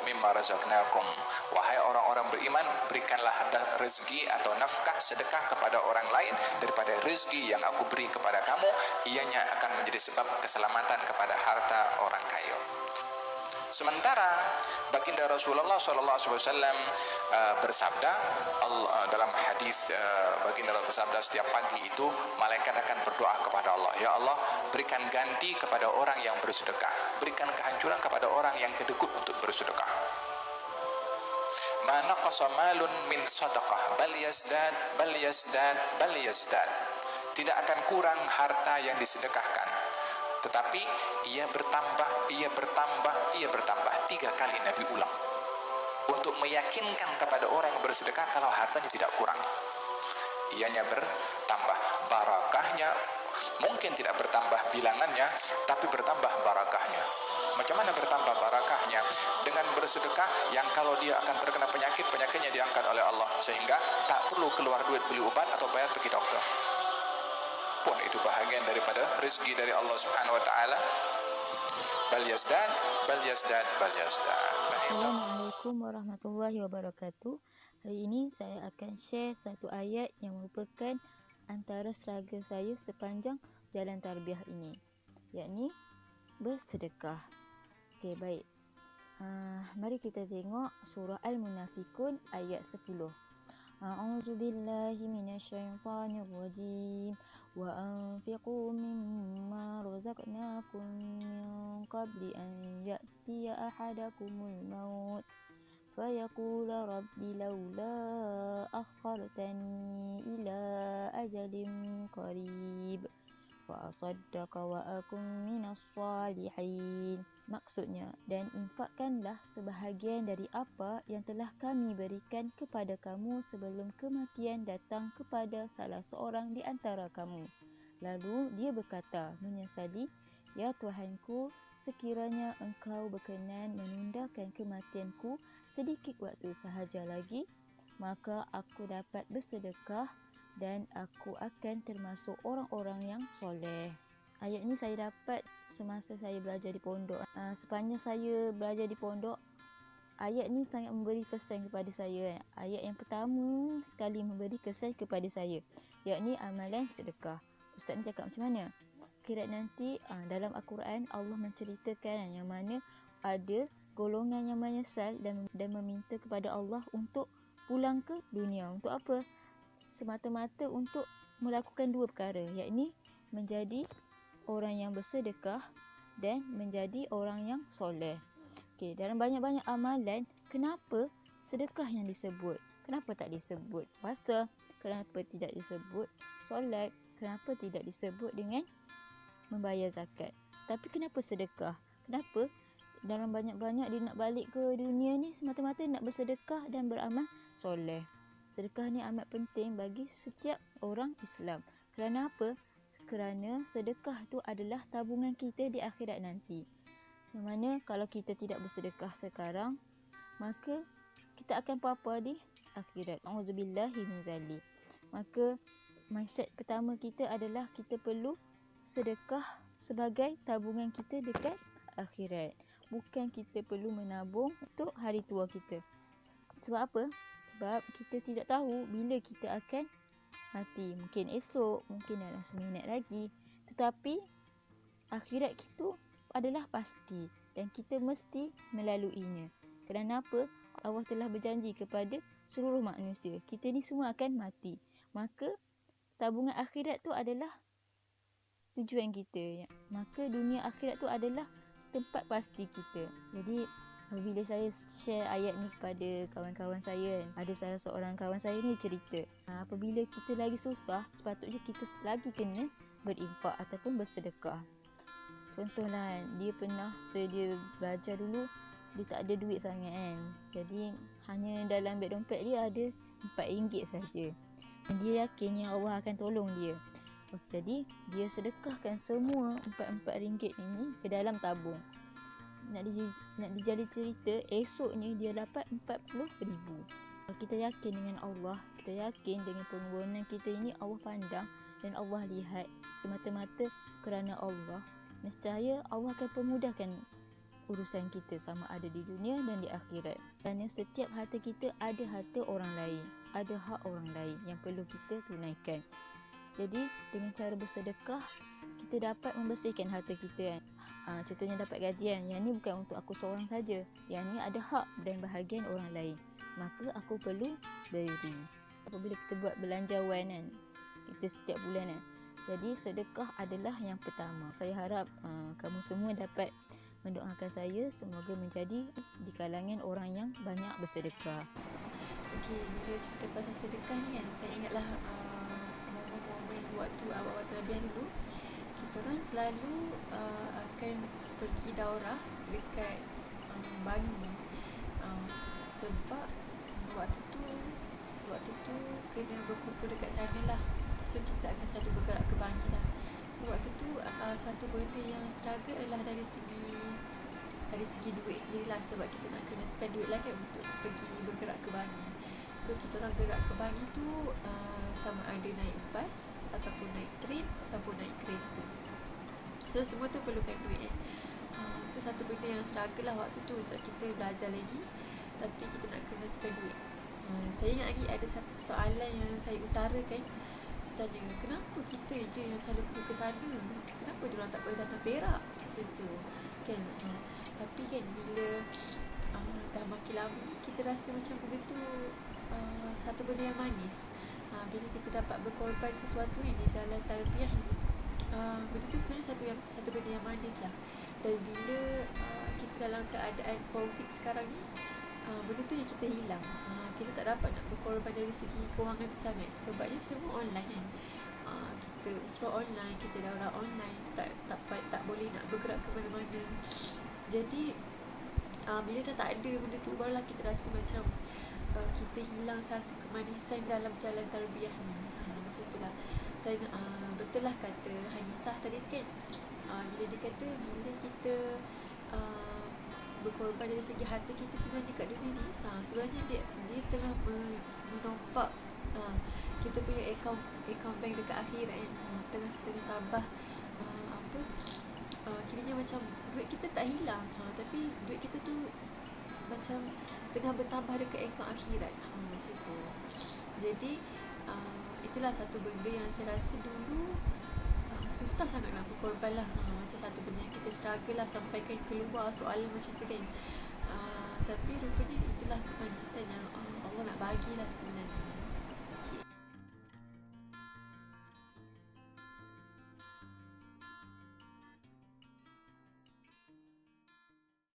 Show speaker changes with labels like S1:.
S1: mimma razaqnakum. Wahai orang-orang beriman, berikanlah rezeki atau nafkah sedekah kepada orang lain daripada rezeki yang aku beri kepada kamu. Ianya akan menjadi sebab keselamatan kepada harta orang kaya. Sementara baginda Rasulullah SAW bersabda, dalam hadis baginda bersabda, setiap pagi itu malaikat akan berdoa kepada Allah, ya Allah, berikan ganti kepada orang yang bersedekah, berikan kehancuran kepada orang yang kedekut untuk bersedekah. Ma naqasa malun min sadaqah bal yazdad bal yazdad bal yazdad. Tidak akan kurang harta yang disedekahkan, tetapi ia bertambah, ia bertambah, ia bertambah. 3 kali Nabi ulang untuk meyakinkan kepada orang yang bersedekah kalau hartanya tidak kurang. Ianya bertambah, barakahnya mungkin tidak bertambah bilangannya, tapi bertambah barakahnya. Macam mana bertambah barakahnya? Dengan bersedekah yang kalau dia akan terkena penyakit, penyakitnya diangkat oleh Allah, sehingga tak perlu keluar duit beli obat atau bayar pergi dokter. Pun itu bahagian daripada rezeki dari Allah Subhanahu wa taala. Bal yazdad bal yazdad bal yazdad.
S2: Assalamualaikum warahmatullahi wabarakatuh. Hari ini saya akan share satu ayat yang merupakan antara struggle saya sepanjang jalan tarbiyah ini, yakni bersedekah. Okey, baik. Mari kita tengok surah Al-Munafikun ayat 10. A'udzu billahi minasyaitonir rajim. Wa anfiqu mimma razaqnakum min qabli an ya'tiya ahadakumul maut fayaqula rabbi laula akhartani ila ajalin qarib fa asaddaqa wa akum minas salihin. Maksudnya, dan infakkanlah sebahagian dari apa yang telah kami berikan kepada kamu sebelum kematian datang kepada salah seorang di antara kamu. Lalu dia berkata menyesali, ya Tuhanku, sekiranya engkau berkenan menundakan kematianku sedikit waktu sahaja lagi, maka aku dapat bersedekah dan aku akan termasuk orang-orang yang soleh. Ayat ni saya dapat semasa saya belajar di pondok. Sepanjang saya belajar di pondok, ayat ni sangat memberi kesan kepada saya. Ayat yang pertama sekali memberi kesan kepada saya, yakni amalan sedekah. Ustaz ni cakap macam mana? Akhirat nanti, dalam Al-Quran Allah menceritakan yang mana ada golongan yang menyesal dan meminta kepada Allah untuk pulang ke dunia. Untuk apa? Semata-mata untuk melakukan 2 perkara, yakni menjadi orang yang bersedekah dan menjadi orang yang soleh. Okey, dalam banyak-banyak amalan, kenapa sedekah yang disebut? Kenapa tak disebut puasa? Kenapa tidak disebut solat? Kenapa tidak disebut dengan membayar zakat? Tapi kenapa sedekah? Kenapa dalam banyak-banyak dia nak balik ke dunia ni semata-mata nak bersedekah dan beramal soleh? Sedekah ni amat penting bagi setiap orang Islam. Kerana apa? Kerana sedekah tu adalah tabungan kita di akhirat nanti. Yang mana kalau kita tidak bersedekah sekarang, maka kita akan apa-apa di akhirat. Auzubillahi min zalik. Maka mindset pertama kita adalah kita perlu sedekah sebagai tabungan kita dekat akhirat. Bukan kita perlu menabung untuk hari tua kita. Sebab apa? Sebab kita tidak tahu bila kita akan mati. Mungkin esok, mungkin dalam seminit lagi. Tetapi akhirat itu adalah pasti dan kita mesti melaluinya. Kerana apa? Allah telah berjanji kepada seluruh manusia, kita ni semua akan mati. Maka tabungan akhirat tu adalah tujuan kita. Maka dunia akhirat tu adalah tempat pasti kita. Jadi bila saya share ayat ni kepada kawan-kawan saya, ada salah seorang kawan saya ni cerita, apabila kita lagi susah, sepatutnya kita lagi kena berinfak ataupun bersedekah. Contohlah, dia pernah, dia belajar dulu, dia tak ada duit sangat kan. Jadi hanya dalam beg dompet dia ada RM4 saja. Dia yakin yang Allah akan tolong dia. Jadi dia sedekahkan semua RM4 ini ke dalam tabung. Nak dijadi cerita, esoknya dia dapat 40,000. Kalau kita yakin dengan Allah, kita yakin dengan pengorbanan kita ini Allah pandang dan Allah lihat semata-mata kerana Allah, nescaya Allah akan pemudahkan urusan kita, sama ada di dunia dan di akhirat. Kerana setiap harta kita ada harta orang lain, ada hak orang lain yang perlu kita tunaikan. Jadi dengan cara bersedekah, kita dapat membersihkan harta kita kan. Contohnya dapat gajian, yang ni bukan untuk aku seorang saja, yang ni ada hak dan bahagian orang lain, maka aku perlu beri. Apabila kita buat belanjawan kan, kita setiap bulan kan, jadi sedekah adalah yang pertama. Saya harap kamu semua dapat mendoakan saya semoga menjadi di kalangan orang yang banyak bersedekah.
S3: Okey, bila cerita pasal sedekah ni kan, saya ingatlah momen-momen waktu awal-awal terbiah dulu, kita orang selalu akan pergi daurah dekat Bangi, sebab waktu tu kena berkumpul dekat sana lah. So kita akan selalu bergerak ke Bangi lah. So waktu tu satu benda yang struggle adalah dari segi duit sendirilah, sebab kita nak kena spend duit lah kan untuk pergi bergerak ke Bangi. So kita orang gerak ke Bangi tu sama ada naik bas ataupun naik train ataupun naik kereta. So semua tu perlukan duit so satu benda yang struggle lah waktu tu, sebab kita belajar lagi tapi kita nak kena spend duit. Saya ingat lagi ada satu soalan yang saya utarakan. Saya tanya, kenapa kita je yang selalu pergi ke sana, kenapa diorang tak boleh datang Perak macam tu kan. Tapi kan bila dah makin lama ni, kita rasa macam benda tu satu benda yang manis. Bila kita dapat berkorban sesuatu ni di jalan tarbiyah ni, benda tu sebenarnya satu benda yang manis lah. Dan bila kita dalam keadaan COVID sekarang ni, benda tu yang kita hilang. Kita tak dapat nak berkorban dari segi kewangan tu sangat, sebabnya semua online kan. Kita usrah online, kita daurah online, tak boleh nak bergerak ke mana-mana. Jadi bila dah tak ada benda tu, barulah kita rasa macam kita hilang satu kemanisan dalam jalan tarbiyah ni. Macam itulah. Dan betul lah kata Hanisah tadi tu kan, bila dia kata bila kita berkorban dari segi harta kita sebenarnya kat dunia ni, sebenarnya dia tengah menompak kita punya akaun bank dekat akhirat kan. Tengah tambah kiranya macam duit kita tak hilang, tapi duit kita tu macam tengah bertambah dekat akaun akhirat, macam tu. Jadi itulah satu benda yang saya rasa dulu susah sangat nak berkorban lah. Macam satu benda yang kita struggle lah sampaikan keluar soalan macam tu kan. Tapi rupanya itulah kemanisan yang Allah nak bagilah sebenarnya.